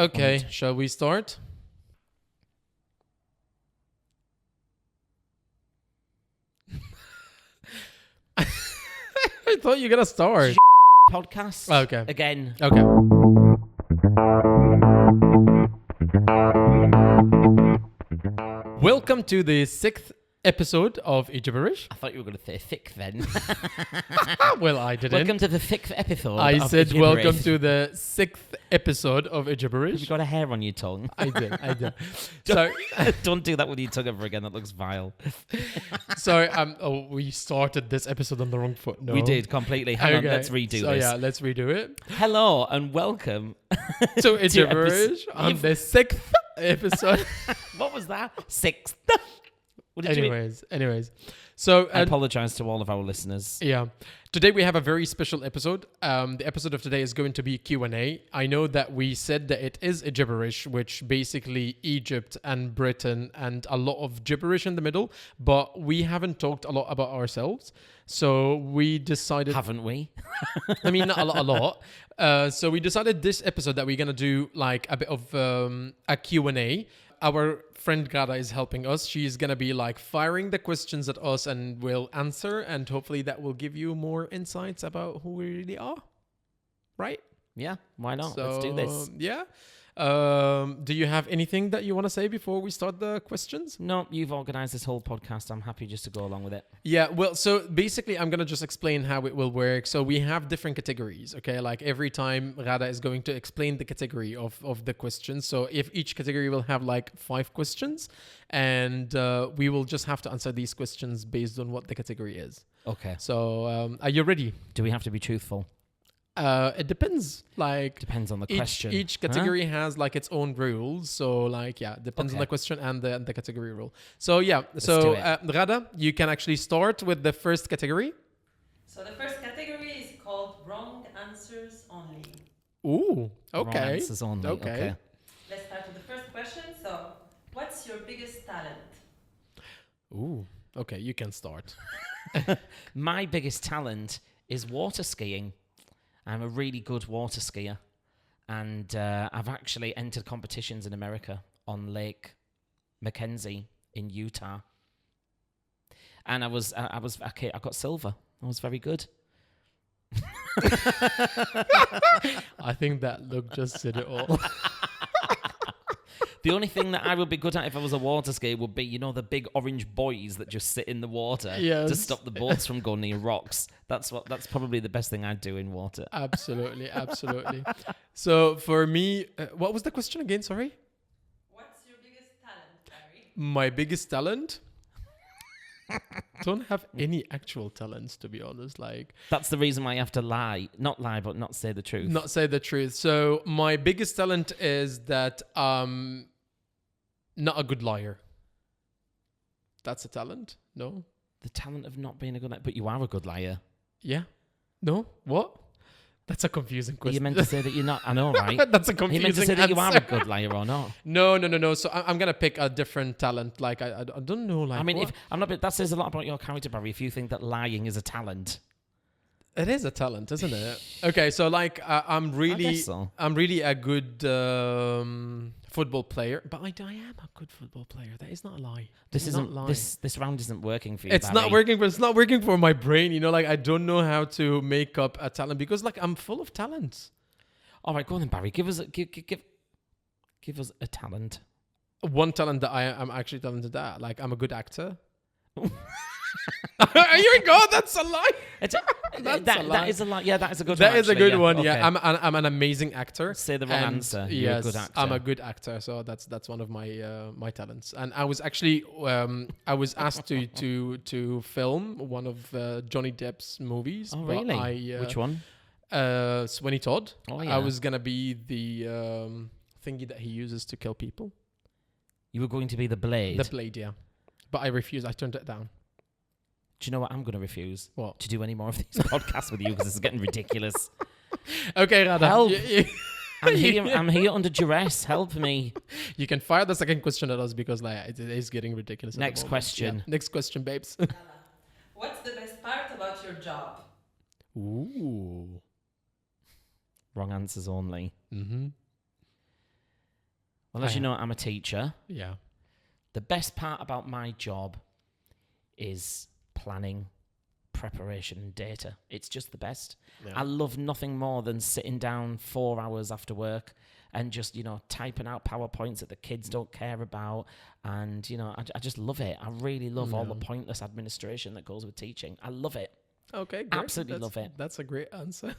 Okay, shall we start? I thought you were gonna start. Podcast. Okay. Again. Okay. Welcome to the 6th episode of Gibberish. I thought you were going to say thick then. Well, I didn't. Welcome to the 6th episode. I of said Gibberish. welcome to the 6th episode of Have you Gibberish. got a hair on your tongue? I did. So, Don't do that with your tongue ever again. That looks vile. sorry. We started this episode on the wrong foot. No, We did completely. Hang on, Okay, let's redo so this. yeah, let's redo it. Hello and welcome. So To Gibberish on you've- the 6th episode. What was that? 6th. What did you mean? Anyways. So, I apologise to all of our listeners. yeah. Today we have a very special episode. The episode of today is going to be Q&A. I know that we said that it is a gibberish, which basically Egypt and Britain and a lot of gibberish in the middle, but we haven't talked a lot about ourselves. So we decided... Haven't we? I mean, not a lot. So we decided this episode that we're going to do like a bit of a Q&A. Our friend Ghada is helping us. She's going to be like firing the questions at us and we'll answer. And hopefully that will give you more insights about who we really are. Right? Yeah, why not? So, Let's do this. Yeah. Do you have anything that you want to say before we start the questions? No, you've organised this whole podcast. I'm happy just to go along with it. Yeah, well, so basically I'm going to just explain how it will work. So we have different categories, okay? Like every time Ghada is going to explain the category of the questions. So if each category will have like 5 questions and we will just have to answer these questions based on what the category is. Okay. So are you ready? Do we have to be truthful? It depends. Like Depends on the question. Each category has like its own rules. So like, yeah, depends on Okay. the question and the category rule. So yeah, do so it. Ghada, you can actually start with the first category. So the first category is called wrong answers only. Ooh, Wrong okay. answers only. Okay. Let's start with the first question. So, what's your biggest talent? Ooh, okay, you can start. My biggest talent is water skiing. I'm a really good water skier. And I've actually entered competitions in America on Lake Mackenzie in Utah. And I got silver. I was very good. I think that look just said it all. The only thing that I would be good at if I was a water skier would be, you know, the big orange buoys that just sit in the water to Yes. stop the boats from going near rocks. That's probably the best thing I'd do in water. Absolutely. So for me, what was the question again? Sorry. What's your biggest talent, Barry? My biggest talent? Don't have any actual talents, to be honest. Like, That's the reason why you have to lie. Not lie, but not say the truth. not say the truth. So my biggest talent is that not a good liar. That's a talent? No? The talent of not being a good liar. But you are a good liar. Yeah? No? What? That's a confusing question. You meant to say that you're not. I know, right? That's a You confusing meant to say that you are answer. a good liar or not. No. So I'm gonna pick a different talent. Like I don't know. Like I mean, what? if I'm not. That says a lot about your character, Barry. If you think that lying is a talent, It is a talent, isn't it? Okay, so like I'm really, I guess so. I'm really a good football player, but I am a good football player. That is not a lie. This It's isn't. not lying. This round isn't working for you. It's not Barry. working, but it's not working for my brain. You know, like I don't know how to make up a talent because like I'm full of talents. All right, go on then, Barry. Give us a talent. One talent that I'm actually talented at, like I'm a good actor. Here you go. That's a lie. That's a lie. That is a lie. Yeah, that is a good. That one, is a actually, good one. Okay. Yeah, I'm an amazing actor. Say the wrong And answer. You're Yes, a good actor. I'm a good actor, so that's one of my my talents. And I was actually I was asked to film one of Johnny Depp's movies. Oh, but really? Which one? Sweeney Todd. Oh, yeah. I was gonna be the thingy that he uses to kill people. You were going to be the blade. The blade, yeah. But I refused. I turned it down. Do you know what I'm going to refuse? What? To do any more of these podcasts with you because it's getting ridiculous. Okay, Ghada. Help. I'm here under duress. Help me. You can fire the second question at us because like it is getting ridiculous. at the Next moment. question. Yeah. Next question, babes. What's the best part about your job? Ooh. Wrong answers only. Mm-hmm. Well, as you know, I'm a teacher. Yeah. The best part about my job is planning, preparation, and data. It's just the best. Yeah. I love nothing more than sitting down 4 hours after work and just, typing out PowerPoints that the kids don't care about. And, I just love it. I really love all the pointless administration that goes with teaching. I love it. Okay, great. Absolutely love it. That's a great answer.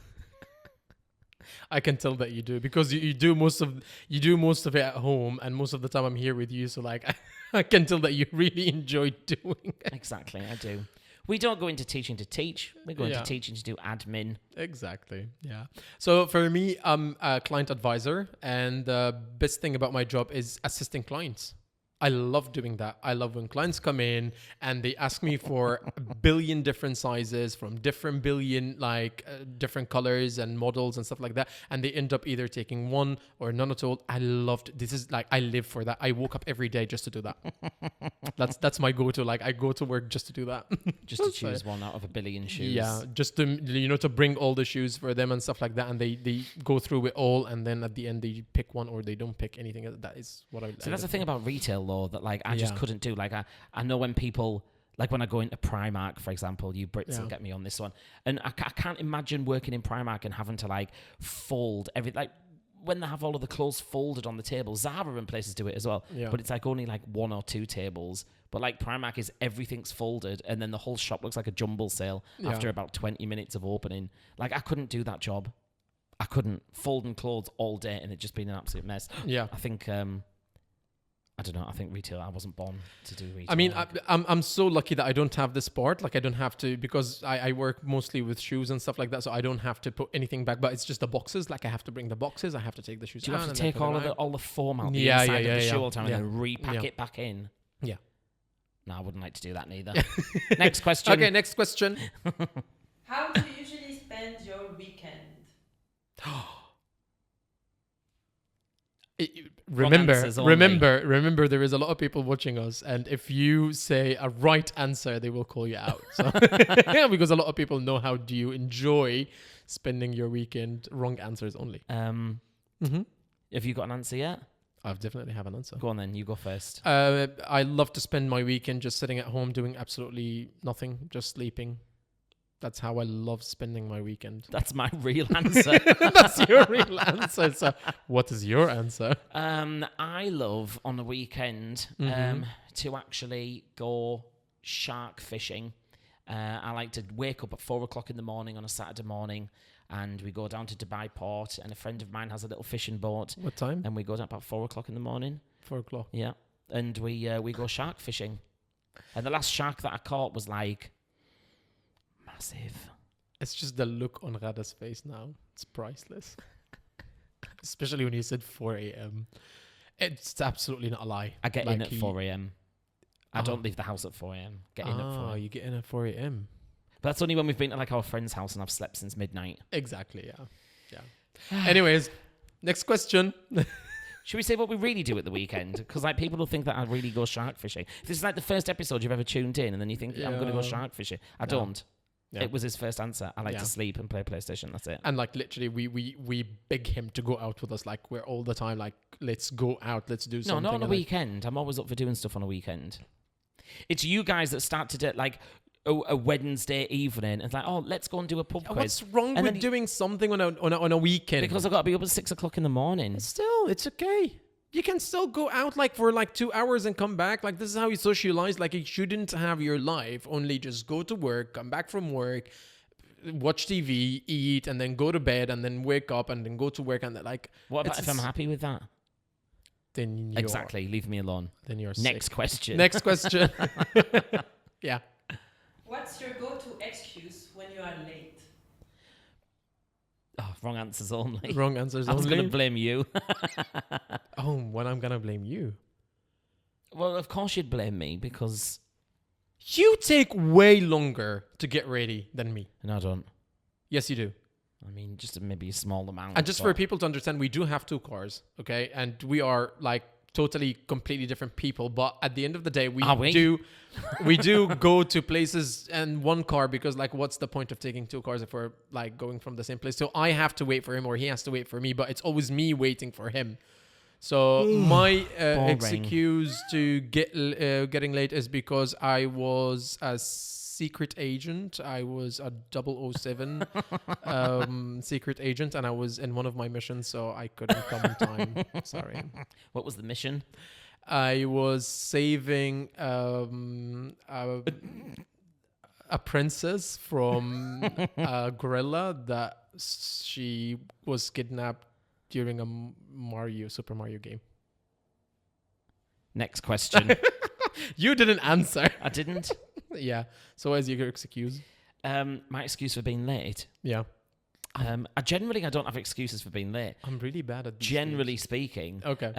I can tell that you do, because you do most of it at home, and most of the time I'm here with you. So like, I can tell that you really enjoy doing it. Exactly, I do. We don't go into teaching to teach. We go into teaching to do admin. Exactly. Yeah. So for me, I'm a client advisor, and the best thing about my job is assisting clients. I love doing that. I love when clients come in and they ask me for a billion different sizes from different billion, different colors and models and stuff like that. And they end up either taking one or none at all. I loved, this is like, I live for that. I woke up every day just to do that. That's my go-to. Like, I go to work just to do that. Just to choose one out of a billion shoes. Yeah. Just to bring all the shoes for them and stuff like that. And they go through it all. And then at the end, they pick one or they don't pick anything. That is what I So that's the thing about retail law that I just couldn't do. Like I know when people, like when I go into Primark, for example, you Brits will get me on this one, and I can't imagine working in Primark and having to fold when they have all of the clothes folded on the table. Zara and places do it as well, but it's only 1 or 2 tables. But Primark is everything's folded, and then the whole shop looks like a jumble sale after about 20 minutes of opening. I couldn't do that job. I couldn't folding clothes all day, and it'd just been an absolute mess. Yeah, I think. I don't know. I think retail. I wasn't born to do retail. I mean, I'm so lucky that I don't have this part. I don't have to, because I work mostly with shoes and stuff like that. So I don't have to put anything back. But it's just the boxes. I have to bring the boxes. I have to take the shoes. Do you have to take all the foam out the inside of the shoe all the time and then repack it back in? Yeah. No, I wouldn't like to do that neither. Next question. Okay, next question. How do you usually spend your weekend? Remember, there is a lot of people watching us, and if you say a right answer, they will call you out. So, because a lot of people know how do you enjoy spending your weekend. Wrong answers only. Have you got an answer yet? I definitely have an answer. Go on then, you go first. I love to spend my weekend just sitting at home doing absolutely nothing, just sleeping. That's how I love spending my weekend. That's my real answer. That's your real answer. So what is your answer? I love on the weekend to actually go shark fishing. I like to wake up at 4 o'clock in the morning on a Saturday morning, and we go down to Dubai Port, and a friend of mine has a little fishing boat. What time? And we go down about 4 o'clock in the morning. 4 o'clock. Yeah. And we go shark fishing. And the last shark that I caught was massive. It's just the look on Ghada's face now. It's priceless. Especially when you said 4 a.m. It's absolutely not a lie. I get in at 4 a.m. I don't leave the house at 4 a.m. Get in at 4 a.m. You get in at 4 a.m. But that's only when we've been to our friend's house and I've slept since midnight. Exactly, yeah. Anyways, next question. Should we say what we really do at the weekend? Because people will think that I really go shark fishing. If this is the first episode you've ever tuned in and then you think, I'm going to go shark fishing. I don't. Yeah. It was his first answer. I like to sleep and play PlayStation. That's it. And literally, we beg him to go out with us. We're all the time let's go out. Let's do something. No, not on a weekend. I'm always up for doing stuff on a weekend. It's you guys that start to do a Wednesday evening and let's go and do a pub quiz. What's wrong with doing something on a weekend? Because I've got to be up at 6 o'clock in the morning. Still, it's okay. You can still go out for 2 hours and come back. This is how you socialize. You shouldn't have your life only just go to work, come back from work, watch TV, eat, and then go to bed, and then wake up, and then go to work, and what about if I'm happy with that? Then exactly, leave me alone. Then you're next sick. question. Next question. Yeah. What's your go-to excuse when you are late? Oh, wrong answers only. Wrong answers only. I was only. going to blame you. When I'm going to blame you? Well, of course you'd blame me because you take way longer to get ready than me. No, I don't. Yes, you do. I mean, just maybe a small amount. And just for people to understand, we do have 2 cars, okay? And we are totally, completely different people. But at the end of the day, we do go to places in 1 car because what's the point of taking 2 cars if we're going from the same place? So I have to wait for him or he has to wait for me, but it's always me waiting for him. So my Boring. excuse to getting late is because I was a secret agent. I was a 007 secret agent, and I was in one of my missions, so I couldn't come in time. Sorry. What was the mission? I was saving a princess from a gorilla that she was kidnapped during a Super Mario game. Next question. You didn't answer. I didn't. Yeah. So what is your excuse? My excuse for being late. Yeah. I don't have excuses for being late. I'm really bad at these Generally things. speaking, Okay.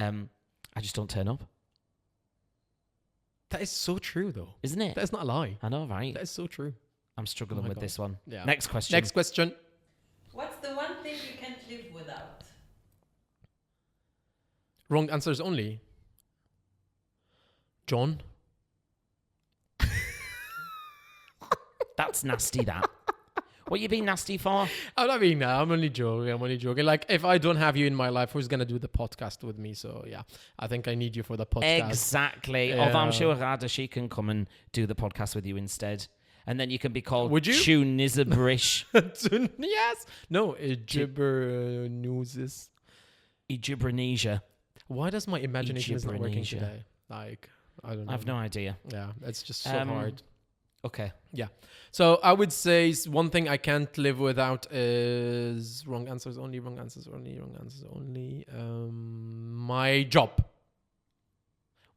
I just don't turn up. That is so true, though. Isn't it? That is not a lie. I know, right? That is so true. I'm struggling Oh my with God. this one. Yeah. Next question. Next question. What's the one thing you can't live without? Wrong answers only. John. That's nasty, that. What you being nasty for? I'm not being that. I'm only joking. Like, if I don't have you in my life, who's going to do the podcast with me? So, yeah, I think I need you for the podcast. Exactly. Yeah. Although I'm sure Ghada, she can come and do the podcast with you instead. And then you can be called Would you? Chunizabrish. Yes. No, Gibbernosis. Egibranesia. Why does my imagination is not working Gibbernesia. today? Like, I don't know. I have no idea. Yeah, it's just so hard. Okay. So I would say one thing I can't live without is wrong answers only. My job.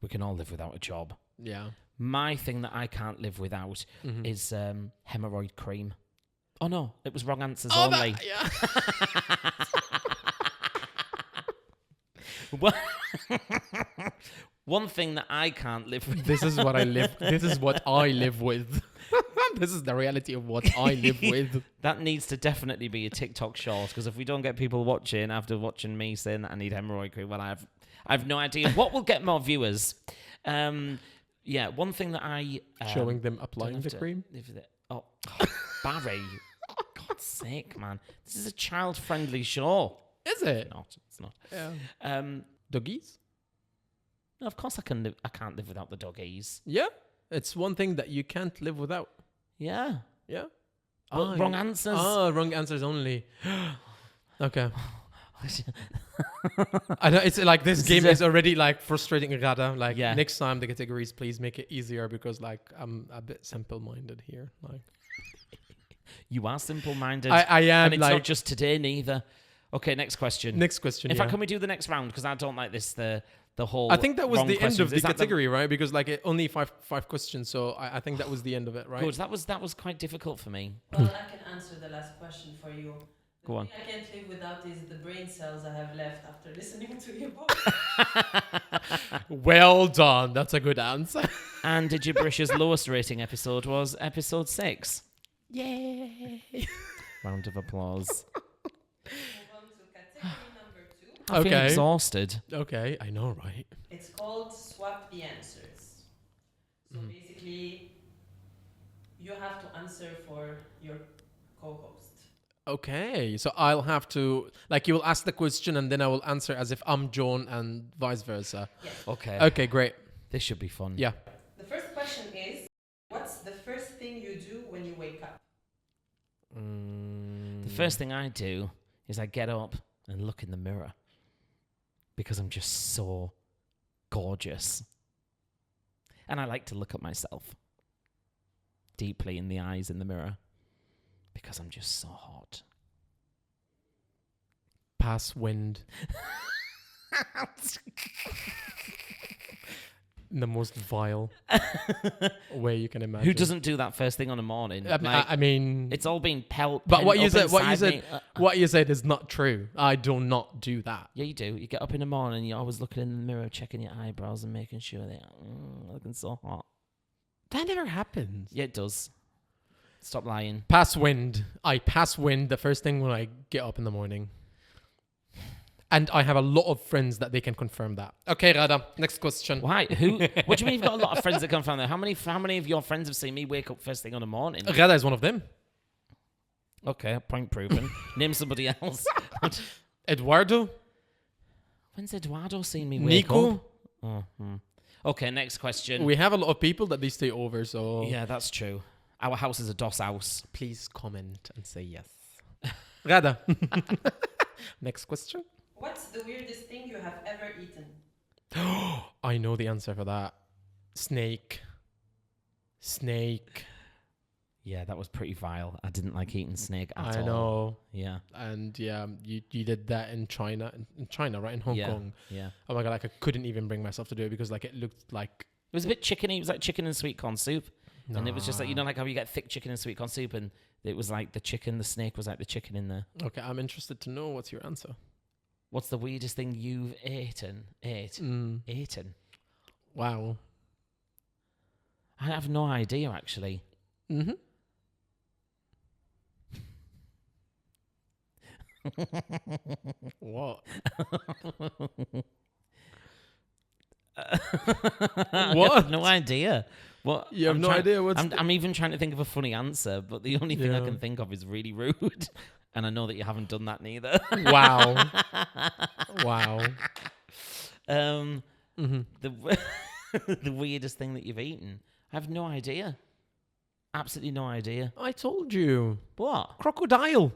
We can all live without a job. Yeah. My thing that I can't live without Mhm. is hemorrhoid cream. Oh, no. It was wrong answers Oh, only. yeah. One thing that I can't live with. This is what I live. This is what I live with. This is the reality of what I live with. That needs to definitely be a TikTok short, because if we don't get people watching after watching me saying that I need hemorrhoid cream, well, I have no idea what will get more viewers. Yeah, one thing that I Showing them don't applying have the to cream. live with it. Oh, Barry, God's sake, man! This is a child-friendly show. Is it? It's not. Yeah. No, Doggies? of course I can. I can't live without the doggies. Yeah. It's one thing that you can't live without. Yeah. Yeah. But wrong answers. Oh, wrong answers only. Okay. I know it's like this game is already like frustrating Ghada. Like next time the categories, please make it easier, because like I'm a bit simple-minded here. Like You are simple-minded. I am. And it's like, not just today neither. Okay, next question. Next question. In fact, can we do the next round? Because I don't like this. The whole. I think that was wrong the end questions. of the Is that category, right? Because like only five questions, so I think that was the end of it, right? Good. That was quite difficult for me. Well, I can answer the last question for you. The Go on. thing I can't live without is the brain cells I have left after listening to your book. Well done. That's a good answer. And Gibrish's lowest rating episode was episode 6. Yay! Round of applause. Move on to category number 2. I feel Okay. exhausted. Okay, I know, right? It's called Swap the Answers. So basically, you have to answer for your co-host. Okay, so I'll have to like you will ask the question and then I will answer as if I'm John and vice versa. Yes. Okay. Okay, great. This should be fun. Yeah. The first question is, what's the first thing you do when you wake up? The first thing I do is I get up and look in the mirror, because I'm just so gorgeous. And I like to look at myself deeply in the eyes in the mirror, because I'm just so hot. Pass wind. In the most vile way you can imagine. Who doesn't do that first thing on a morning? I mean, It's all been pelt. but what pent you up said, what you inside said, me. what you said is not true. I do not do that. Yeah, you do. You get up in the morning, you're always looking in the mirror, checking your eyebrows and making sure they're looking so hot. That never happens. Yeah, it does. Stop lying. Pass wind. I pass wind the first thing when I get up in the morning. And I have a lot of friends that they can confirm that. Okay, Ghada, next question. Why? Who? What do you mean you've got a lot of friends that come from there? How many of your friends have seen me wake up first thing on the morning? Ghada is one of them. Okay, point proven. Name somebody else. Eduardo. When's Eduardo seen me wake Nico? up? Oh, Okay, next question. We have a lot of people that they stay over, so Yeah, that's true. Our house is a DOS house. please comment and say yes. Ghada. Next question. What's the weirdest thing you have ever eaten? I know the answer for that. Snake. Yeah, that was pretty vile. I didn't like eating snake at all. I know. Yeah. And yeah, you did that in China. In China, right? In Hong Kong. Yeah. Oh my God, like I couldn't even bring myself to do it because like it looked like... It was a bit chickeny. It was like chicken and sweet corn soup. And it was just like, you know, like how you get thick chicken and sweet corn soup, and it was like the snake was like the chicken in there. Okay, I'm interested to know what's your answer. What's the weirdest thing you've eaten? Eaten? Wow. I have no idea, actually. Mm-hmm. What? I have no idea. What? You have no idea what's... I'm even trying to think of a funny answer, but the only thing I Yeah. can think of is really rude. And I know that you haven't done that neither. Wow. Wow. Mm-hmm. The weirdest thing that you've eaten. I have no idea. Absolutely no idea. I told you. What? Crocodile.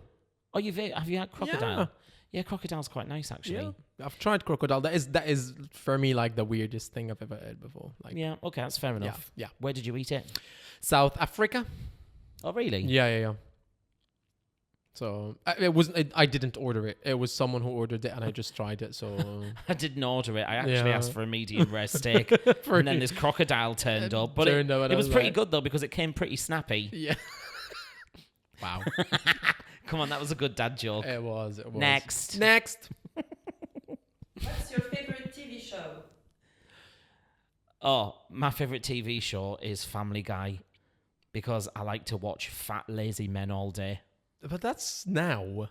Oh, have you had crocodile? Yeah, crocodile's quite nice actually. Yeah. I've tried crocodile. That is for me like the weirdest thing I've ever had before. Like Yeah, okay, that's fair enough. Yeah. Where did you eat it? South Africa. Oh, really? Yeah. So it wasn't. I didn't order it. It was someone who ordered it, and I just tried it. So I didn't order it. I actually Yeah. asked for a medium rare steak, and then this crocodile turned up. But turned up and it I was was pretty like- good though because it came pretty snappy. yeah. Wow. Come on, that was a good dad joke. It was. Next. What's your favorite TV show? Oh, my favorite TV show is Family Guy because I like to watch fat lazy men all day. But that's now.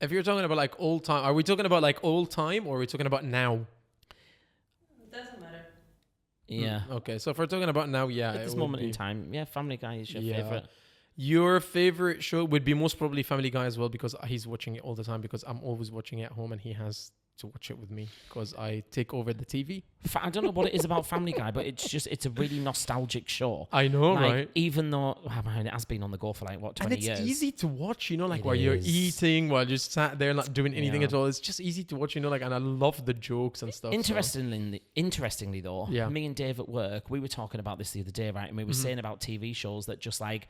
If you're talking about like old time, are we talking about like old time or are we talking about now? Doesn't matter. Yeah. Okay, so if we're talking about now, yeah. At it this would moment be- in time, yeah, Family Guy is your Yeah. favorite. Your favorite show would be most probably Family Guy as well because he's watching it all the time because I'm always watching it at home and he has to watch it with me because I take over the TV. I don't know what it is about Family Guy, but it's a really nostalgic show. I know, Like, right? even though it has been on the go for like, what, 20 And it's years? easy to watch, you know, like It while you're is. eating, while you're just sat there not doing anything Yeah. at all. It's just easy to watch, you know, like, and I love the jokes and stuff. so- Interestingly though, Yeah. me and Dave at work, we were talking about this the other day, right? And we were saying about TV shows that just like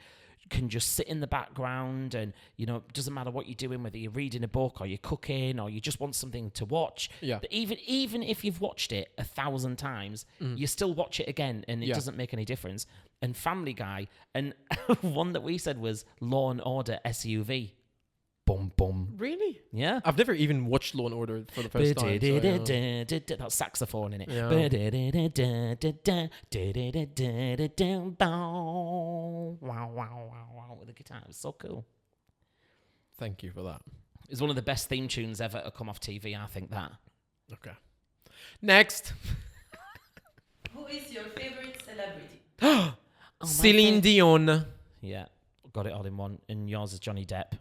can just sit in the background and, you know, it doesn't matter what you're doing, whether you're reading a book or you're cooking or you just want something to watch. Yeah. That even if you've watched it 1,000 times, you still watch it again and it Yeah. doesn't make any difference. And Family Guy, and one that we said was Law and Order SUV. Bum bum. Really? Yeah. I've never even watched Law and Order for the first time. So, yeah. That's saxophone in it. Yeah. Wow, with the guitar. It was so cool. Thank you for that. It's one of the best theme tunes ever to come off TV, I think that. Okay. Next. Who is your favorite celebrity? Oh, my Celine Dion. Yeah, got it all in one. And yours is Johnny Depp.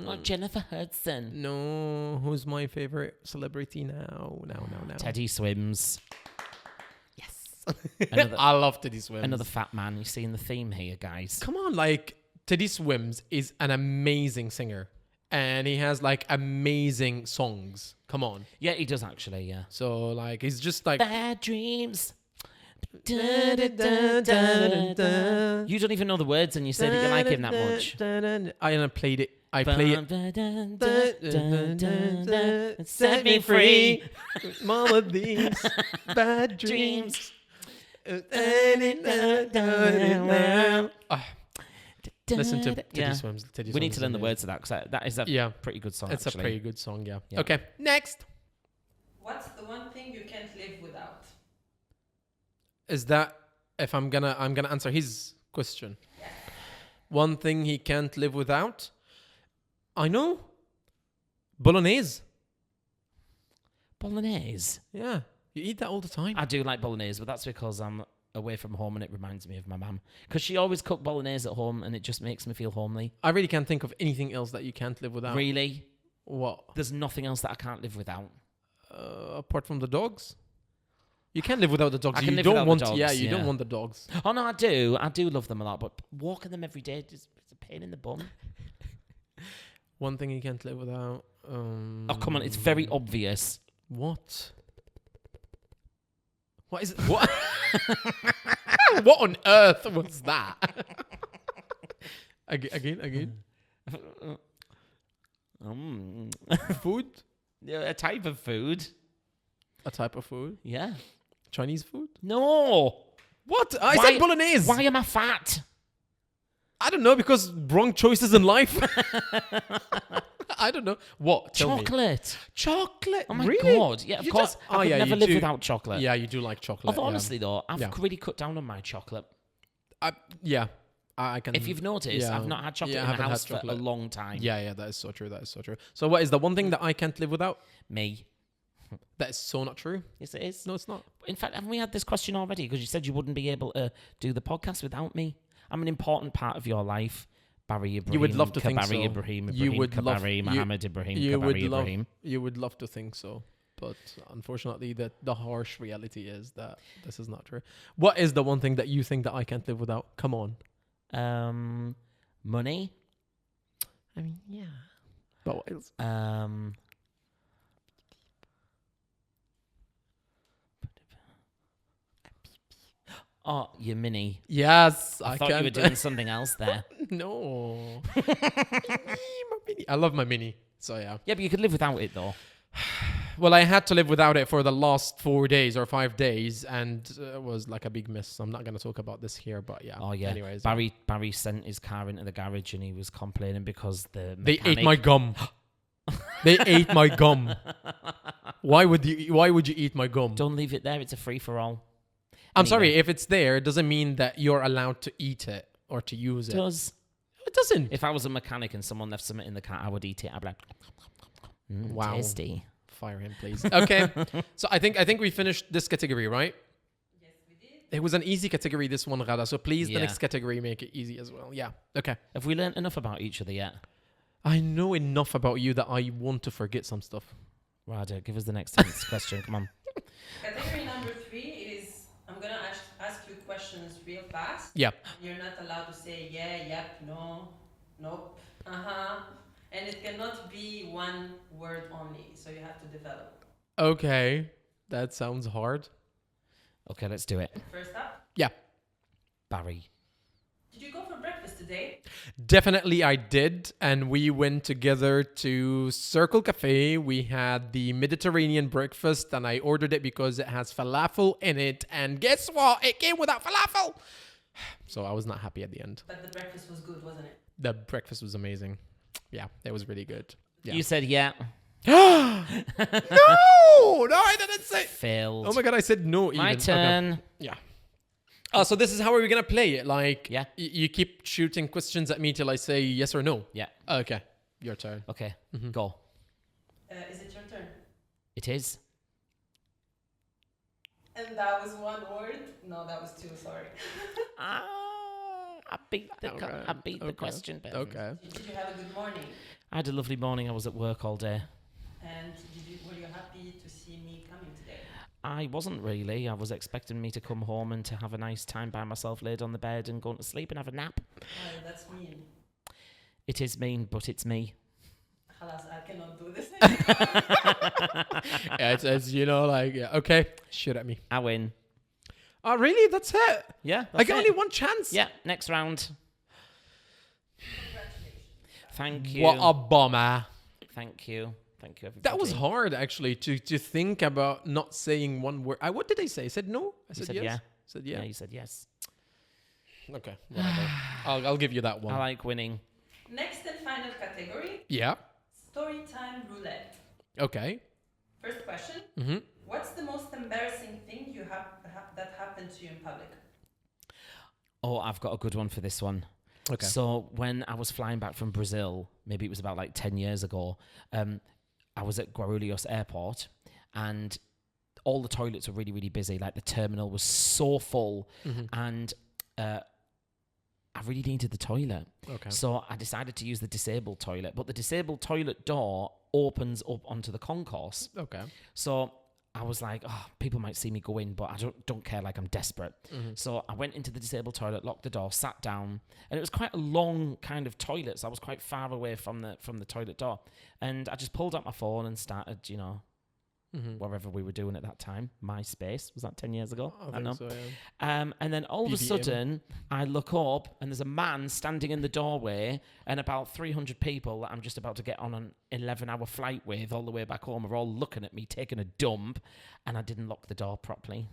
Oh, Jennifer Hudson. No, who's my favorite celebrity now? No. Teddy Swims. Yes. Another- I love Teddy Swims. Another fat man. You're seeing the theme here, guys. Come on, like Teddy Swims is an amazing singer, and he has like amazing songs. Come on. Yeah, he does actually, yeah. So like he's just like Bad dreams. You don't even know the words and you say that you like him that much. I played it. I play it. Set me free. All of these bad dreams. Listen to Teddy Yeah. Swims. Teddy We need Swims to learn the is words of that because that is a Yeah. pretty good song. It's actually. a pretty good song, yeah. Yeah. Okay, next. What's the one thing you can't live without? Is that if I'm gonna answer his question? One thing he can't live without? I know. Bolognese. Bolognese. Yeah. You eat that all the time. I do like bolognese, but that's because I'm away from home and it reminds me of my mum. Because she always cooked bolognese at home and it just makes me feel homely. I really can't think of anything else that you can't live without. Really? What? There's nothing else that I can't live without. Apart from the dogs? You can't live without the dogs. I can You live don't without the want. dogs, Yeah, you yeah. don't want the dogs. Oh no, I do. I do love them a lot, but walking them every day is it's a pain in the bum. One thing you can't live without. Oh come on, it's very obvious. What? What is it? What? What on earth was that? Again. Food? Yeah, a type of food. A type of food? Yeah. Chinese food? No. What? I Why- said bolognese. Why am I fat? I don't know, because wrong choices in life. I don't know. What? Tell me. Chocolate. Chocolate? Oh my Really? God. Yeah, of You course. don't- I could never you live do. without chocolate. Yeah, you do like chocolate. Although yeah. honestly though, I've Yeah. really cut down on my chocolate. Yeah. I can. If you've noticed, yeah. I've not had chocolate Yeah, I in the haven't had house for a chocolate. long time. Yeah, that is so true. That is so true. So what is the one thing that I can't live without? Me. That is so not true. Yes, it is. No, it's not. In fact, haven't we had this question already? Because you said you wouldn't be able to do the podcast without me. I'm an important part of your life. Barry Ibrahim. You would love to think Kabari so. Ibrahim, You Ibrahim, would love- Kabari, you- Mohammed Ibrahim, You would Kabari love. Ibrahim. You would love to think so, but unfortunately, the harsh reality is that this is not true. What is the one thing that you think that I can't live without? Come on. Money. I mean, yeah. But what else? Oh, your mini. Yes, I I thought can't. you were doing something else there. No. My mini. I love my mini. So yeah. Yeah, but you could live without it though. Well, I had to live without it for the last 4 days or 5 days, and it was like a big miss. I'm not going to talk about this here, but yeah. Oh yeah. Anyways, Barry sent his car into the garage and he was complaining because the they mechanic... ate my gum. They ate my gum. Why would you eat my gum? Don't leave it there. It's a free for all. I'm sorry. If it's there, it doesn't mean that you're allowed to eat it or to use it. It doesn't. If I was a mechanic and someone left something in the car, I would eat it. I'd be like, Wow. tasty. Fire him, please. Okay. So I think we finished this category, right? Yes, we did. It was an easy category, this one, Ghada. So please, the Yeah. next category, make it easy as well. Yeah. Okay. Have we learnt enough about each other yet? I know enough about you that I want to forget some stuff. Rada, give us the next question. Come on. Category number 3 is I'm gonna ask you questions real fast. Yeah. You're not allowed to say yeah, yep, no, nope, and it cannot be one word only. So you have to develop. Okay. That sounds hard. Okay, let's do it. First up, Yeah. Barry. did you go for breakfast today? Definitely I did. And we went together to Circle Cafe. We had the Mediterranean breakfast and I ordered it because it has falafel in it. And guess what? It came without falafel. So I was not happy at the end. But the breakfast was good, wasn't it? The breakfast was amazing. Yeah, it was really good. Yeah. You said yeah. No, I didn't say. Failed. Oh my God, I said no. My even. turn. Okay. Yeah. So this is how we're gonna play it. Like, Yeah. you keep shooting questions at me till I say yes or no. Yeah. Okay, your turn. Okay. Mhm. Go. Is it your turn? It is. And that was one word? No, that was two, sorry. I beat the Okay. I beat the Okay. question. Bevan. Okay. Did you have a good morning? I had a lovely morning. I was at work all day. And were you happy to see me coming today? I wasn't really. I was expecting me to come home and to have a nice time by myself, laid on the bed and going to sleep and have a nap. Oh, that's mean. It is mean, but it's me. Halas, I cannot do this. Yeah, it's like, yeah, okay, shoot at me. I win. Oh, really? That's it? Yeah. I that's got it. only one chance? Yeah. Next round. Congratulations. Thank you. What a bummer. Thank you. Thank you, everybody. That was hard, actually, to think about not saying one word. What did I say? I said no? I You said said yes? yeah. I said yeah. Yeah, you said yes. Okay, whatever. I'll give you that one. I like winning. Next and final category, Yeah. Storytime roulette. Okay. First question, Mm-hmm. what's the most embarrassing thing you have that happened to you in public? Oh, I've got a good one for this one. Okay. So when I was flying back from Brazil, maybe it was about like 10 years ago, I was at Guarulhos airport and all the toilets were really, really busy. Like the terminal was so full Mm-hmm. and I really needed the toilet. Okay. So I decided to use the disabled toilet, but the disabled toilet door opens up onto the concourse. Okay. So I was like, oh, people might see me go in, but I don't care, like I'm desperate. So I went into the disabled toilet, locked the door, sat down, and it was quite a long kind of toilet, so I was quite far away from the toilet door. And I just pulled out my phone and started, whatever we were doing at that time. MySpace, was that 10 years ago? I think know. so, yeah. And then all of a sudden, I look up and there's a man standing in the doorway, and about 300 people that I'm just about to get on an 11-hour flight with all the way back home are all looking at me taking a dump, and I didn't lock the door properly.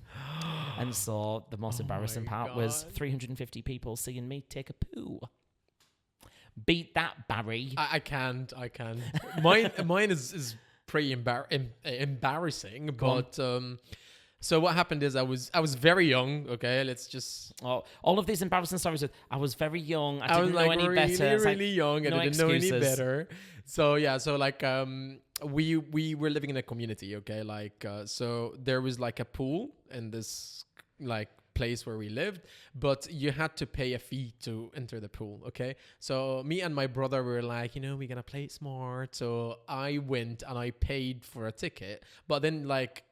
And so the most embarrassing part was 350 people seeing me take a poo. Beat that, Barry. I can't. Mine is pretty embarrassing, but so what happened is I was very young. Okay, let's just. Oh, all of these embarrassing stories. I was very young. I was didn't know like any better. Really young. I no didn't know any excuses. better. So yeah, so like we were living in a community. Okay, like so there was like a pool in this like place where we lived, but you had to pay a fee to enter the pool. Okay, so me and my brother were like, we're gonna play it smart. So I went and I paid for a ticket, but then like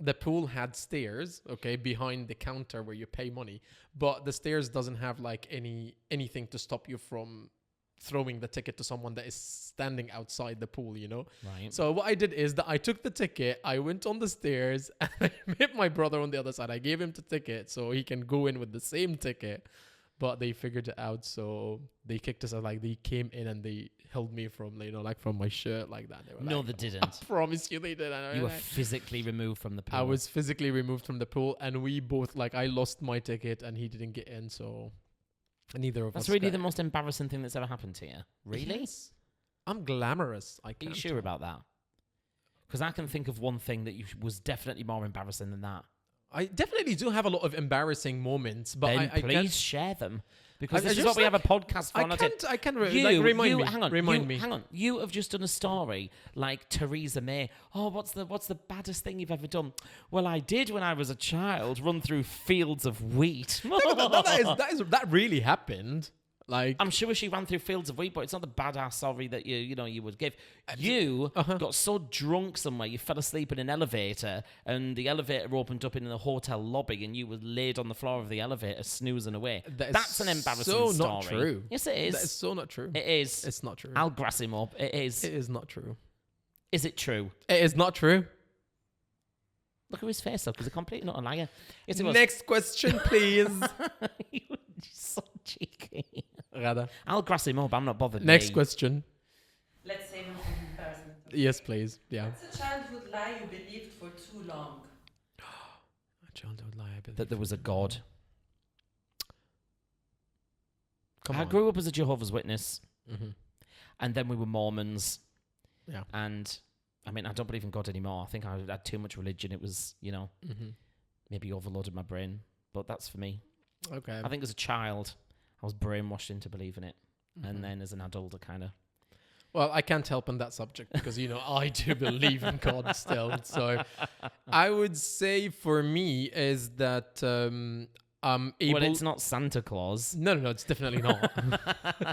the pool had stairs, okay, behind the counter where you pay money, but the stairs doesn't have like anything to stop you from throwing the ticket to someone that is standing outside the pool, Right. So what I did is that I took the ticket, I went on the stairs, and I met my brother on the other side. I gave him the ticket so he can go in with the same ticket, but they figured it out, so they kicked us out. Like, they came in and they held me from, like from my shirt like that. They were No, like, they didn't. I promise you they didn't. You were physically removed from the pool. I was physically removed from the pool, and we both, like, I lost my ticket and he didn't get in, so neither of us. That's really the most embarrassing thing that's ever happened to you. Really? Yes. I'm glamorous. Are you sure about that? Because I can think of one thing that was definitely more embarrassing than that. I definitely do have a lot of embarrassing moments, but then I please can't share them. Because I this is just what we have a podcast for. I can't Remind me. Hang on. You have just done a story like Theresa May. Oh, what's the baddest thing you've ever done? Well, I did when I was a child, run through fields of wheat. That really happened. Like, I'm sure she ran through fields of wheat, but it's not the badass story that you would give. You got so drunk somewhere, you fell asleep in an elevator, and the elevator opened up in the hotel lobby, and you were laid on the floor of the elevator snoozing away. That's an embarrassing so story. Not true. Yes, it is. That is so not true. It is. It's not true. I'll grass him up. It is. It is not true. Is it true? It is not true. Look at his face, look. He's a complete not a liar. Yes, it was. Next question, please. You're so cheeky. Ghada. I'll grass him up. I'm not bothered. Next question. Let's say no embarrassment. Yes, please. Yeah. What's a childhood lie you believed for too long? A childhood lie. I believe. That there was a God. Come I on. grew up as a Jehovah's Witness, Mm-hmm. and then we were Mormons. Yeah. And I mean, I don't believe in God anymore. I think I had too much religion. It was, Mm-hmm. maybe overloaded my brain. But that's for me. Okay. I think as a child, I was brainwashed into believing it. Mhm. And then as an adult, I kind of... Well, I can't help on that subject because, I do believe in God still. So I would say for me is that I'm able... Well, it's not Santa Claus. No, it's definitely not.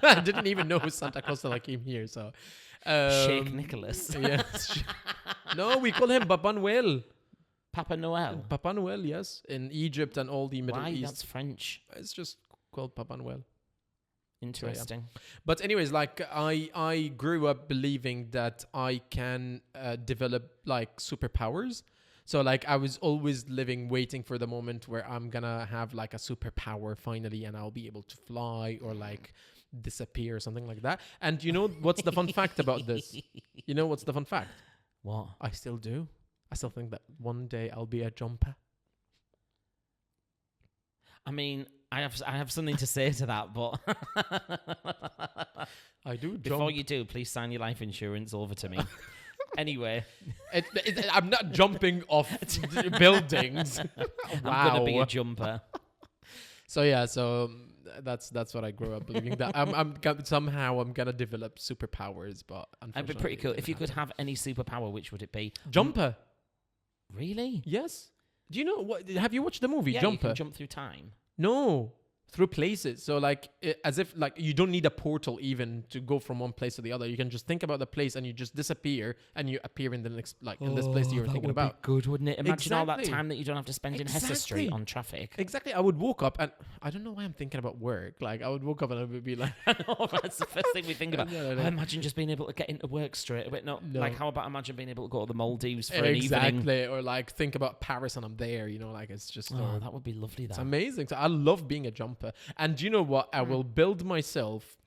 I didn't even know who Santa Claus till I came here. So Sheikh Nicholas. Yes. No, we call him Papa Noel. Papa Noel. Papa Noel, yes. In Egypt and all the Middle Why? East. That's French. It's just called Papa Noel. Interesting. But anyways, like I grew up believing that I can develop like superpowers. So like I was always waiting for the moment where I'm gonna have like a superpower finally, and I'll be able to fly or like disappear or something like that. And you know what's the fun fact about this? You know what's the fun fact? What? I still do. I still think that one day I'll be a jumper. I mean, I have something to say to that, but I do jump. before you do, please sign your life insurance over to me. Anyway, I'm not jumping off buildings. I'm gonna be a jumper. So yeah, that's what I grew up believing, that somehow I'm gonna develop superpowers, but That'd unfortunately, be pretty cool. it If you didn't could happen. have any superpower, which would it be? Jumper. Really? Yes. Do you know what? Have you watched the movie Yeah, Jumper? you can jump through time. No, through places. So like as if like you don't need a portal even to go from one place to the other. You can just think about the place and you just disappear and you appear in the next in this place that you were thinking about. Good, wouldn't it? Imagine all that Exactly. time that you don't have to spend in Hesse Street on traffic. Exactly. I would woke up and I don't know why I'm thinking about work. Like I would woke up and I would be like, I know, that's the first thing we think about. No. I imagine just being able to get into work straight away. No, No. like how about imagine being able to go to the Maldives for an evening? exactly, or like think about Paris and I'm there. You know, like it's just. Oh, that would be lovely. It's That. amazing. So I love being a jumper. And do you know what? I will build myself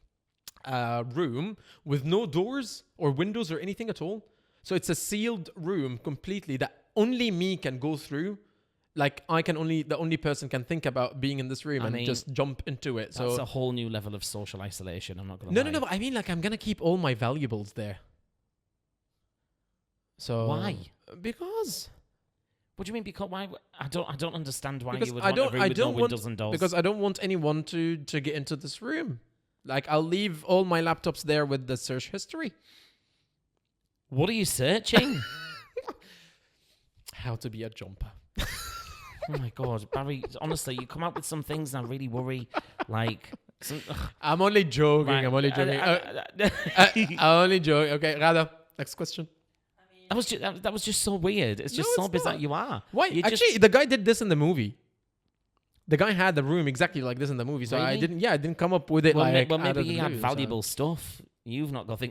a room with no doors or windows or anything at all. So it's a sealed room completely that only me can go through. Like the only person can think about being in this room I and mean, just jump into it. So That's a whole new level of social isolation. I'm not gonna no. lie. But I mean, like I'm gonna keep all my valuables there. So Why? Because. What do you mean? Because why? I don't understand why Because you would I want don't- a room I with no don't want- windows and doors. Because I don't want anyone to get into this room. Like I'll leave all my laptops there with the search history. What are you searching? How to be a jumper. Oh my god, Barry! Honestly, you come up with some things and I really worry. Like, I'm only joking. right, I'm only joking. I- I'm only joking. Okay, Ghada, next question. that was just so weird. It's just No, so it's bizarre. not. You are. Why? You Actually, just, the guy did this in the movie. The guy had the room exactly like this in the movie. So I Really? didn't. Yeah, I didn't come up with it well, like. well, out maybe of the he had blue, so. valuable stuff. You've not got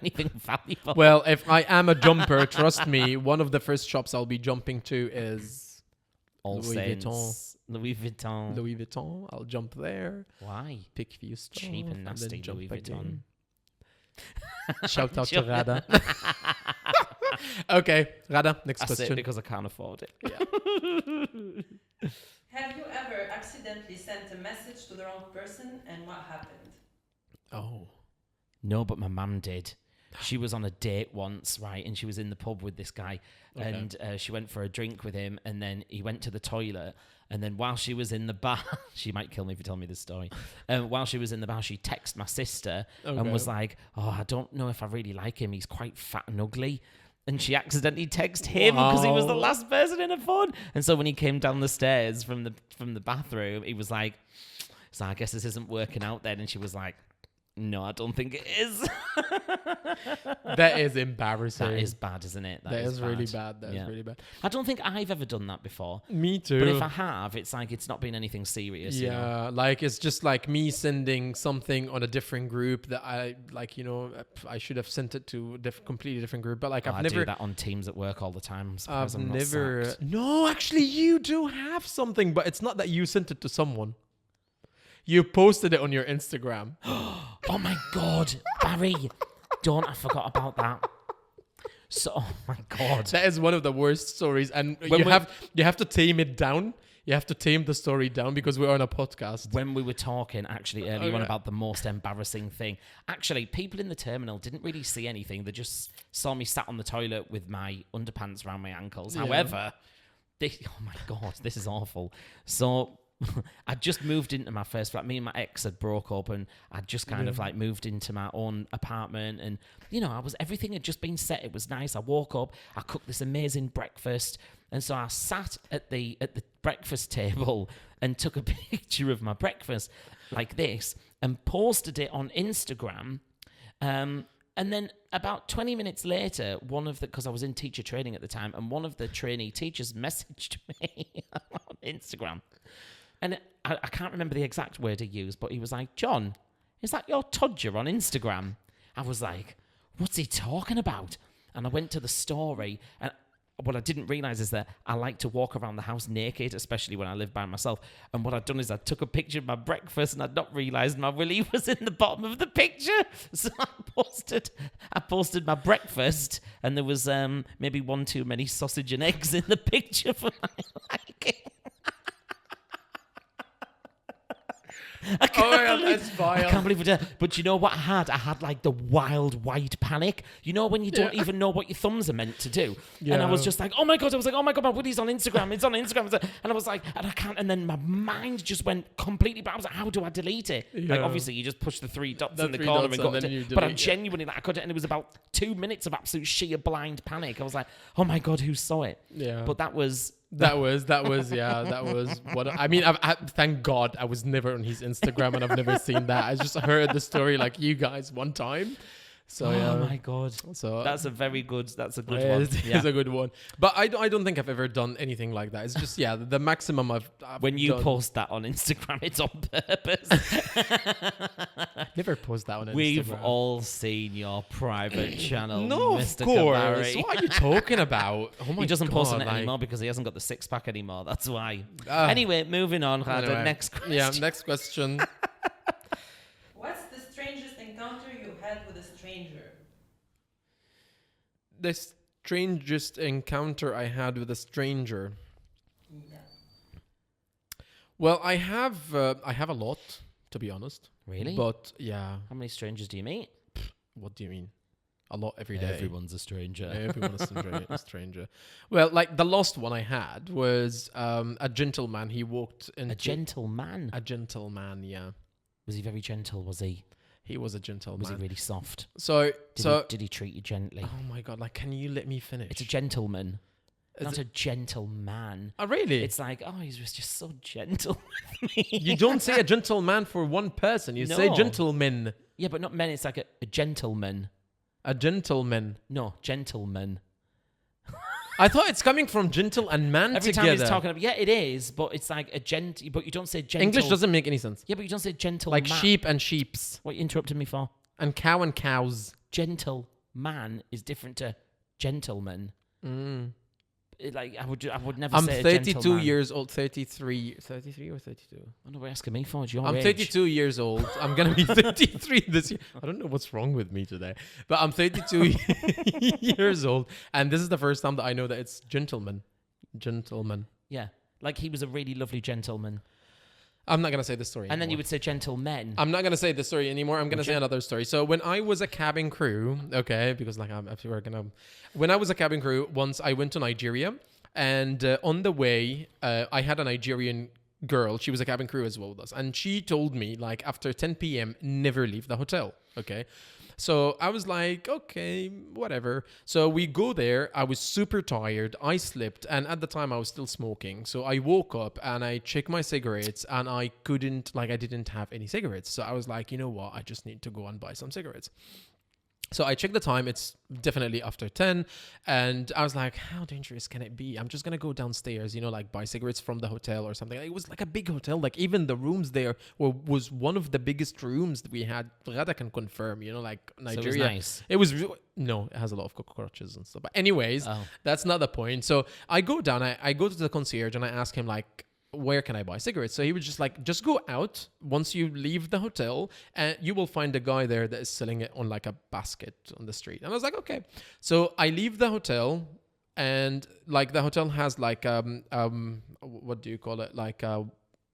anything valuable. Well, if I am a jumper, trust me, one of the first shops I'll be jumping to is All Louis Saints, Vuitton. Louis Vuitton. Louis Vuitton. I'll jump there. Why? Pick few stuff. Cheap and then nasty jump Louis again. Vuitton. Shout out to Ghada. Okay, Ghada, next I say it question. because I can't afford it. Have you ever accidentally sent a message to the wrong person and what happened? Oh. No, but my mum did. She was on a date once, right? And she was in the pub with this guy. Okay. And she went for a drink with him. And then he went to the toilet. And then while she was in the bar, she might kill me for telling me this story. While she was in the bar, she texted my sister and was like, oh, I don't know if I really like him. He's quite fat and ugly. And she accidentally texted him because he was the Wow. last person in her phone. And so when he came down the stairs from the bathroom, he was like, so I guess this isn't working out then. And she was like, no, I don't think it is. That is embarrassing. That is bad, isn't it? That is really bad. That is really bad. I don't think I've ever done that before. Me too. But if I have, it's like it's not been anything serious. You know? Yeah, like it's just like me sending something on a different group that I like, I should have sent it to a completely different group. But like Oh, I I've never do that on Teams at work all the time. I'm surprised I've I'm not never sacked. No, actually you do have something, but it's not that you sent it to someone. You posted it on your Instagram. Oh my god, Barry! Don't I forgot about that. So, oh my god. That is one of the worst stories, and When you we- have to tame it down. You have to tame the story down because we're on a podcast. When we were talking actually earlier on Okay. about the most embarrassing thing, actually, people in the terminal didn't really see anything. They just saw me sat on the toilet with my underpants around my ankles. Yeah. However, oh my god, this is awful. So I'd just moved into my first flat. Me and my ex had broke up, and I'd just kind of like moved into my own apartment, and everything had just been set. It was nice. I woke up, I cooked this amazing breakfast, and so I sat at the breakfast table and took a picture of my breakfast like this and posted it on Instagram. And then about 20 minutes later, because I was in teacher training at the time, and one of the trainee teachers messaged me on Instagram. And I can't remember the exact word he used, but he was like, John, is that your todger on Instagram? I was like, what's he talking about? And I went to the story, and what I didn't realise is that I like to walk around the house naked, especially when I live by myself. And what I'd done is I took a picture of my breakfast, and I'd not realised my willy was in the bottom of the picture. So I posted my breakfast, and there was maybe one too many sausage and eggs in the picture for my liking. I can't believe it. But you know what I had? I had like the wild white panic. You know when you don't even know what your thumbs are meant to do. Yeah. And I was just like, oh my god, my Woody's on Instagram. It's on Instagram. And I was like, and I can't. And then my mind just went completely bad. I was like, how do I delete it? Yeah. Like obviously you just push the three dots in the three corner dots and go. and then you But I delete it. genuinely like I couldn't. And it was about 2 minutes of absolute sheer blind panic. I was like, oh my god, who saw it? Yeah. But that was That was what I mean. Thank God I was never on his Instagram and I've never seen that. I just heard the story like you guys one time. So Oh my God. So That's a good one. It's a good one. But I don't think I've ever done anything like that. It's just the maximum I've When you done. post that on Instagram, it's on purpose. Never post that on Instagram. We've all seen your private channel, No, Mr. of course. Kabari. What are you talking about? Oh my He doesn't post on God, it anymore because he hasn't got the six-pack anymore. That's why. Ah. Anyway, moving on. Ghada. Anyway. Next question. Yeah, next question. What's the strangest encounter you had with a stranger? The strangest encounter I had with a stranger. Yeah. Well, I have a lot, to be honest. Really? But yeah, How many strangers do you meet? what do you mean? A lot every day. Everyone's a stranger. Everyone is a stranger. Well, like the last one I had was a gentleman. He walked into A gentleman. A gentleman, yeah. Was he very gentle? Was he? He was a gentleman. Was he really soft? Did He treat you gently? Oh my God! Like, can you let me finish? It's a gentleman, Is not it- a gentleman. Oh, really? It's like, oh, he was just so gentle with me. You don't say a gentleman for one person. You say No. gentleman. Yeah, but not men. It's like a gentleman. A gentleman. No, gentleman. I thought it's coming from gentle and man Every together. time he's talking about, yeah, it is, but it's like a but you don't say gentle. English doesn't make any sense. Yeah, but you don't say gentle. Like man. sheep and sheeps. What you interrupted me for? And cow and cows. Gentle man is different to gentleman. Mm. Like I would never I'm say a 32 gentleman. years old. 33 or 32? I don't know what you're asking me for. It's your I'm age. 32 years old. I'm going to be 33 this year. I don't know what's wrong with me today. But I'm 32 years old. And this is the first time that I know that it's gentleman. Gentleman. Yeah, like he was a really lovely gentleman. I'm not going to say the story And then you anymore. would say gentlemen. I'm not going to say the story anymore. I'm going to Would say you? another story. So when I was a cabin crew, okay, because like when I was a cabin crew, once I went to Nigeria, and on the way, I had a Nigerian girl. She was a cabin crew as well with us, and she told me like after 10 p.m. never leave the hotel. Okay. So I was like, okay, whatever. So we go there. I was super tired. I slept. And at the time I was still smoking. So I woke up and I checked my cigarettes and I didn't have any cigarettes. So I was like, you know what? I just need to go and buy some cigarettes. So I checked the time. It's definitely after 10. And I was like, how dangerous can it be? I'm just going to go downstairs, like buy cigarettes from the hotel or something. It was like a big hotel. Like even the rooms there was one of the biggest rooms that we had. Ghada can confirm, like Nigeria. So it was nice. It was, no, it has a lot of cockroaches and stuff. But anyways, that's not the point. So I go down, I go to the concierge and I ask him like, where can I buy cigarettes? So he was just like, just go out once you leave the hotel and you will find a guy there that is selling it on like a basket on the street. And I was like, okay. So I leave the hotel and like the hotel has like, what do you call it? Like a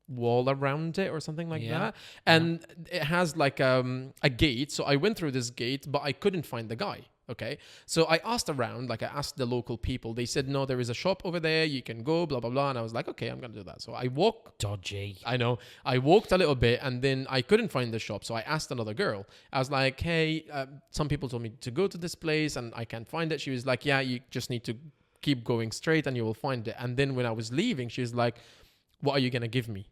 wall around it or something like that. And it has like a gate. So I went through this gate, but I couldn't find the guy. Okay. So I asked around, like I asked the local people. They said, no, there is a shop over there. You can go, blah, blah, blah. And I was like, okay, I'm going to do that. So I walked. Dodgy. I know. I walked a little bit and then I couldn't find the shop. So I asked another girl. I was like, hey, some people told me to go to this place and I can't find it. She was like, yeah, you just need to keep going straight and you will find it. And then when I was leaving, she was like, what are you going to give me?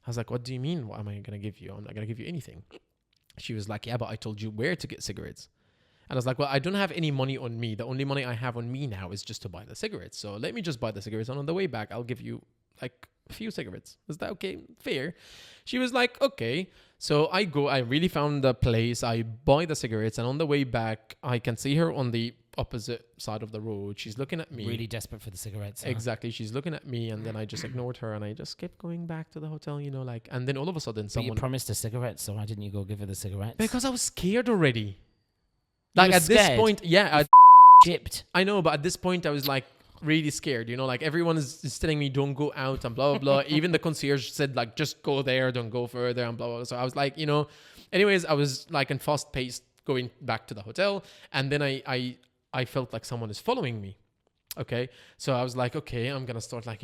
I was like, what do you mean? What am I going to give you? I'm not going to give you anything. She was like, yeah, but I told you where to get cigarettes. And I was like, well, I don't have any money on me. The only money I have on me now is just to buy the cigarettes. So let me just buy the cigarettes. And on the way back, I'll give you like a few cigarettes. Is that okay? Fair. She was like, okay. So I go, I really found the place. I buy the cigarettes. And on the way back, I can see her on the opposite side of the road. She's looking at me. Really desperate for the cigarettes. Huh? Exactly. She's looking at me. And then I just ignored her. And I just kept going back to the hotel, like, and then all of a sudden But someone. you promised her cigarettes, so why didn't you go give her the cigarettes? Because I was scared already. You Like were at this scared? point, yeah. Chipped. I know, but at this point, I was like really scared. Like everyone is telling me don't go out and blah, blah, blah. Even the concierge said like, just go there, don't go further and blah, blah, blah. So I was like, anyways, I was like in fast pace going back to the hotel. And then I felt like someone is following me. Okay. So I was like, okay, I'm going to start like,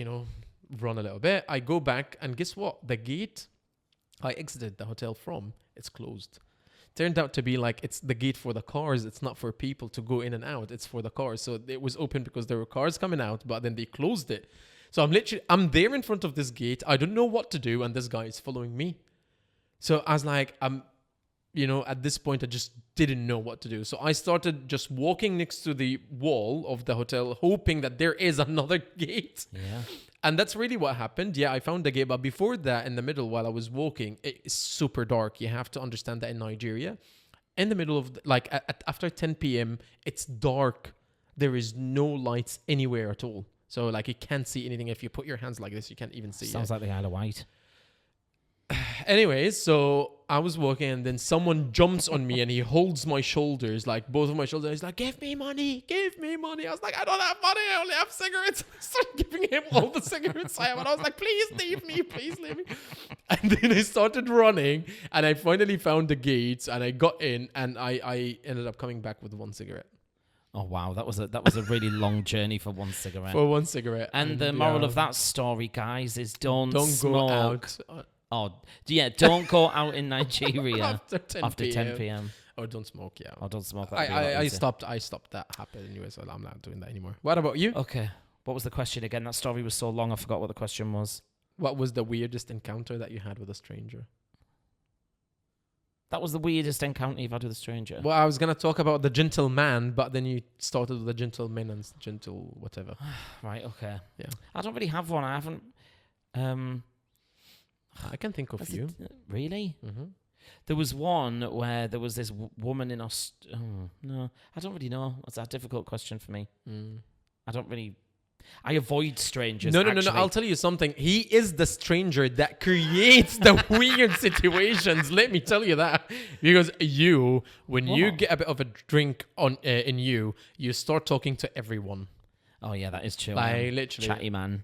run a little bit. I go back and guess what? The gate I exited the hotel from, it's closed. Turned out to be like it's the gate for the cars. It's not for people to go in and out. It's for the cars. So it was open because there were cars coming out, but then they closed it. So I'm there in front of this gate. I don't know what to do, and this guy is following me. So I was like, at this point, I just didn't know what to do. So I started just walking next to the wall of the hotel, hoping that there is another gate. Yeah. And that's really what happened. Yeah, I found the gate. But before that, in the middle, while I was walking, it's super dark. You have to understand that in Nigeria, in the middle of, after 10 p.m., it's dark. There is no lights anywhere at all. So, you can't see anything. If you put your hands like this, you can't even see it. Sounds like the Isle of Wight. Anyways, so I was walking and then someone jumps on me and he holds my shoulders, both of my shoulders. He's like, give me money. I was like, I don't have money. I only have cigarettes. I started giving him all the cigarettes I have. And I was like, please leave me. And then I started running and I finally found the gates and I got in and I ended up coming back with one cigarette. Oh wow, that was a really long journey for one cigarette. And the moral of that story, guys, is don't smoke. Go out. Oh, yeah, don't go out in Nigeria after 10 p.m. Or don't smoke, yeah. Or don't smoke. I stopped that happening anyway, so I'm not doing that anymore. What about you? Okay. What was the question again? That story was so long, I forgot what the question was. What was the weirdest encounter that you had with a stranger? That was the weirdest encounter you've had with a stranger? Well, I was going to talk about the gentleman, but then you started with the gentleman and gentle whatever. Right, okay. Yeah. I don't really have one. I haven't... I can think of you. Really? Mm-hmm. There was one where there was this woman in no, I don't really know. It's a difficult question for me. I avoid strangers. No. I'll tell you something. He is the stranger that creates the weird situations. Let me tell you that. Because when you get a bit of a drink in you start talking to everyone. Oh yeah, that is true. Literally, chatty man.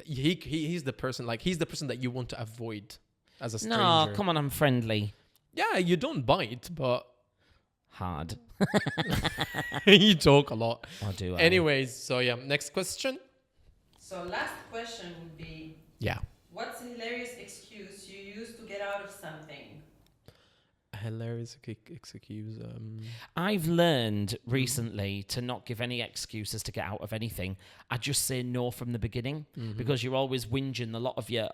He's the person. He's the person that you want to avoid as a stranger. No, come on, I'm friendly. Yeah, you don't bite, but hard. You talk a lot. I do. Anyways, so yeah, next question. So last question would be, what's a hilarious excuse you use to get out of something? Hilarious excuse. I've learned recently to not give any excuses to get out of anything. I just say no from the beginning because you're always whinging. A lot of you,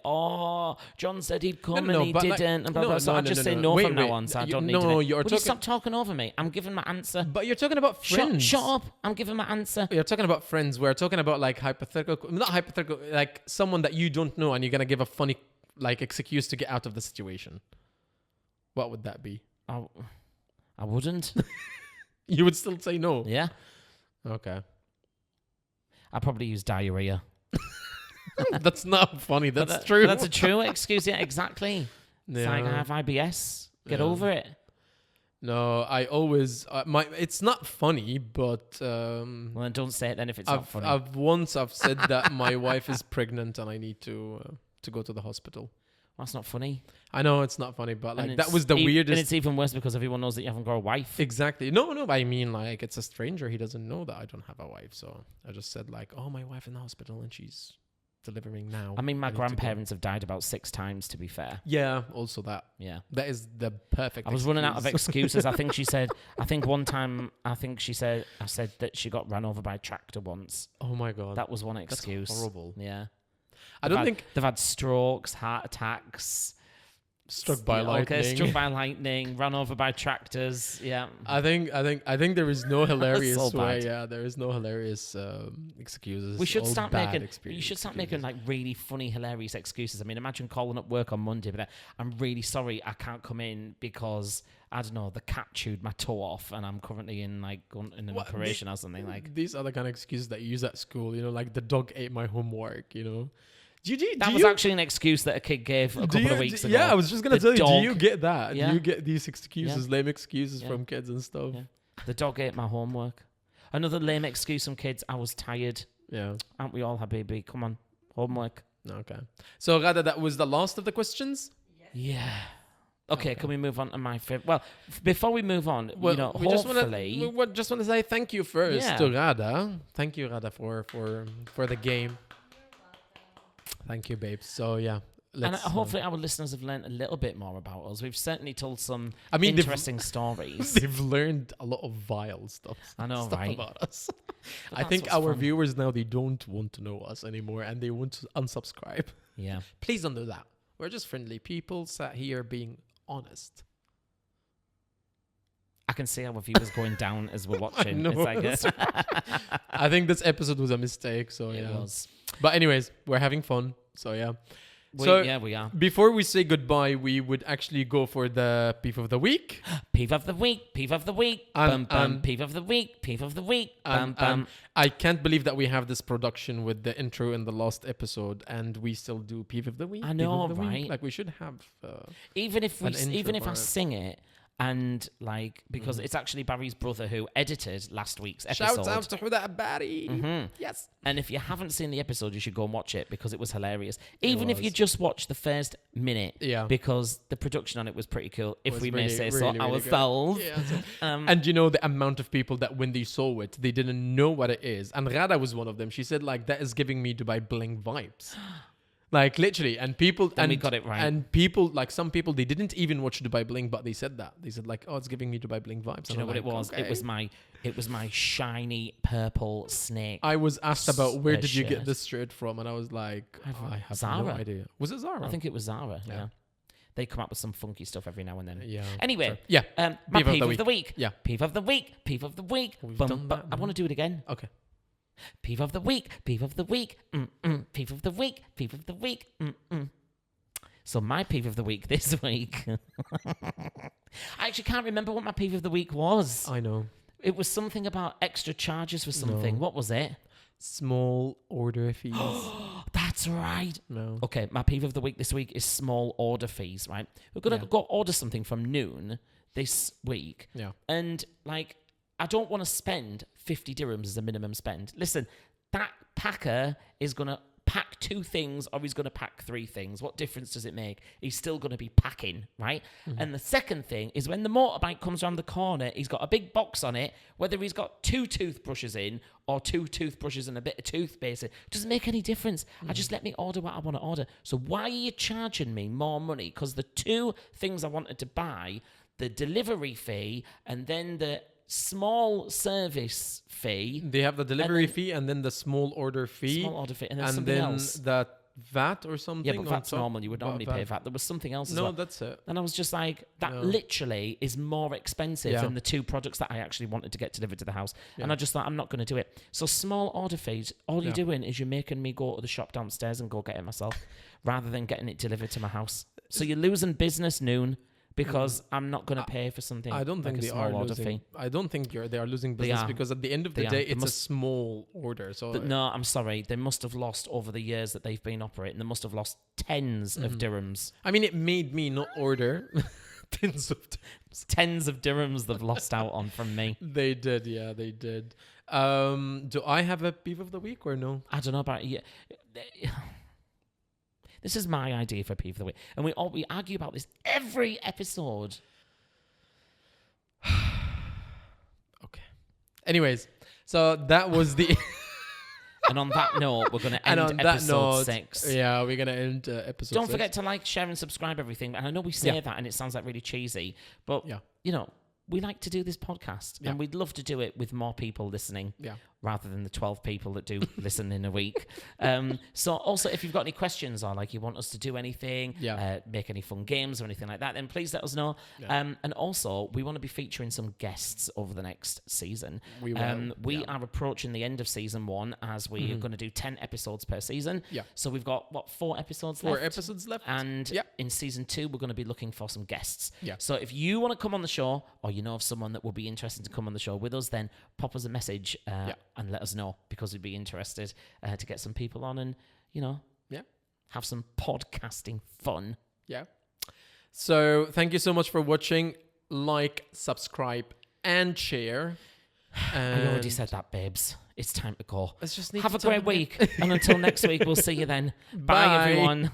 John said he'd come and he didn't. And blah, blah. So I just say no from now on. So I don't need to. Will you stop talking over me? I'm giving my answer. But you're talking about friends. Shut up. I'm giving my answer. You're talking about friends. We're talking about not hypothetical, someone that you don't know and you're going to give a funny excuse to get out of the situation. What would that be? I wouldn't. You would still say no? Yeah. Okay. I'd probably use diarrhea. That's not funny. That's true. That's a true excuse. Yeah, exactly. It's like I have IBS. Get over it. No, I always... it's not funny, but... well, then don't say it then if it's not funny. I've said that my wife is pregnant and I need to go to the hospital. That's not funny. I know it's not funny, but that was the weirdest. And it's even worse because everyone knows that you haven't got a wife. Exactly. No. I mean, it's a stranger. He doesn't know that I don't have a wife. So I just said my wife in the hospital and she's delivering now. I mean, my grandparents have died about 6 times, to be fair. Yeah, also that. Yeah. That is the perfect I was running out of excuses. I think one time, I said that she got run over by a tractor once. Oh my God. That was one excuse. That's horrible. Yeah. They've had strokes, heart attacks, struck by lightning, run over by tractors. Yeah, I think there is no hilarious so way. Yeah, there is no hilarious excuses. We should start making. You should start making really funny, hilarious excuses. I mean, imagine calling up work on Monday, but I'm really sorry I can't come in because I don't know, the cat chewed my toe off and I'm currently in an operation or something like. These are the kind of excuses that you use at school. The dog ate my homework. That was actually an excuse that a kid gave a couple of weeks ago. Yeah, I was just going to tell you, do you get that? Yeah. Do you get these excuses, lame excuses from kids and stuff? Yeah. The dog ate my homework. Another lame excuse from kids, I was tired. Yeah. Aren't we all, Habibi? Come on, homework. Okay. So, Ghada, that was the last of the questions? Yes. Yeah. Okay, can we move on to my favorite? Well, before we move on, we hopefully... just want to say thank you first to Ghada. Thank you, Ghada, for the game. Thank you, babes. So, yeah. let's. Hopefully our listeners have learned a little bit more about us. We've certainly told some They've- interesting stories. They've learned a lot of vile stuff. I know, stuff right? about us. I that's think what's our fun. viewers now, they don't want to know us anymore, and they want to unsubscribe. Yeah. Please don't do that. We're just friendly people sat here being honest. I can see our viewers going down as we're watching. know. It's like I think this episode was a mistake. So it yeah. was. But anyways, we're having fun. So yeah. We are. Before we say goodbye, we would actually go for the peeve of the week. Peeve of the week, peeve of the week, peeve of the week, peeve of the week, I can't believe that we have this production with the intro in the last episode, and we still do peeve of the week. I know, peeve of the week. right? Like we should have. Even if an intro I for it. sing it, and like because it's actually Barry's brother who edited last week's episode. Shout out to Huda Barry. Yes. And if you haven't seen the episode, you should go and watch it because it was hilarious. Even if was. you just watch the first minute, Yeah. because the production on it was pretty cool, if Was we may really, say really, so really good. ourselves. Yeah, so- Um, and you know the amount of people that when they saw it, they didn't know what it is. And Ghada was one of them. She said like that is giving me Dubai Bling vibes. Like literally, and people Then and we got it right. And people like some people they didn't even watch Dubai Bling, but they said that they said like, "Oh, it's giving me Dubai Bling vibes." do you know what it was? Okay. It was my shiny purple snake. I was asked about where did you get shirt. this shirt from, and I was like, I have Zara. no idea. Was it Zara? I think it was Zara. Yeah. Yeah. They come up with some funky stuff every now and then. Yeah. Anyway, Sorry. Yeah. my Peeve of peeve the of the week. Yeah. Peeve of the week. Peeve of the week. We've done that I now. want to do it again. Okay. Peeve of the week. Peeve of the week. Peeve of the week. Peeve of the week. So my peeve of the week this week. I actually can't remember what my peeve of the week was. I know. It was something about extra charges for something. No. What was it? Small order fees. That's right. No. Okay, my peeve of the week this week is small order fees, right? We're going to go order something from noon this week. Yeah. And, like, I don't want to spend 50 dirhams as a minimum spend. Listen, that packer is going to pack 2 things or he's going to pack 3 things. What difference does it make? He's still going to be packing, right? And the second thing is when the motorbike comes around the corner, he's got a big box on it, whether he's got 2 toothbrushes in or 2 toothbrushes and a bit of toothpaste. It doesn't make any difference. I just let me order what I want to order. So why are you charging me more money? Because the 2 things I wanted to buy, the delivery fee and then the small service fee. They have the delivery fee and then the small order fee. Small order fee. And then and something then else. the VAT or something. Yeah, but on that's top. normal. You would But normally pay VAT. There was something else as No, well. that's it. And I was just like, that No. literally is more expensive Yeah. than the 2 products that I actually wanted to get delivered to the house. And Yeah. I just thought, I'm not going to do it. So small order fees, all you're Yeah. doing is you're making me go to the shop downstairs and go get it myself rather than getting it delivered to my house. So you're losing business noon because I'm not going to pay for something. I don't like think a they small are order losing. fee. I don't think they are losing They business are. because at the end of the They are. day, They it's a must- small order. So But no, I'm sorry. They must have lost over the years that they've been operating. They must have lost tens of dirhams. I mean, it made me not order tens of times. Tens of dirhams they've lost out on from me. They did, yeah, they did. Do I have a peeve of the week or no? I don't know about you. This is my idea for peeve of the week, and we argue about this every episode. Okay. Anyways, so that was the. And on that note, we're going to And end on that episode note, 6. yeah, we're gonna end episode. Don't 6. forget to like, share, and subscribe everything. And I know we say Yeah. that, and it sounds like really cheesy, but Yeah. you know, we like to do this podcast, Yeah. and we'd love to do it with more people listening. Yeah. Rather than the 12 people that do listen in a week. So also, if you've got any questions or like you want us to do anything, Yeah. make any fun games or anything like that, then please let us know. Yeah. And also, we want to be featuring some guests over the next season. We will, We yeah. are approaching the end of season 1 as we are going to do 10 episodes per season. Yeah. So we've got, 4 episodes 4 left? episodes left. And Yeah. in season 2, we're going to be looking for some guests. Yeah. So if you want to come on the show, or you know of someone that would be interested to come on the show with us, then pop us a message and let us know, because we'd be interested to get some people on and, you know, Yeah. have some podcasting fun. Yeah. So thank you so much for watching. Like, subscribe, and share. I already And said that, babes. It's time to go. let's just need Have to a tell great them- week. And until next week, we'll see you then. Bye Bye. everyone.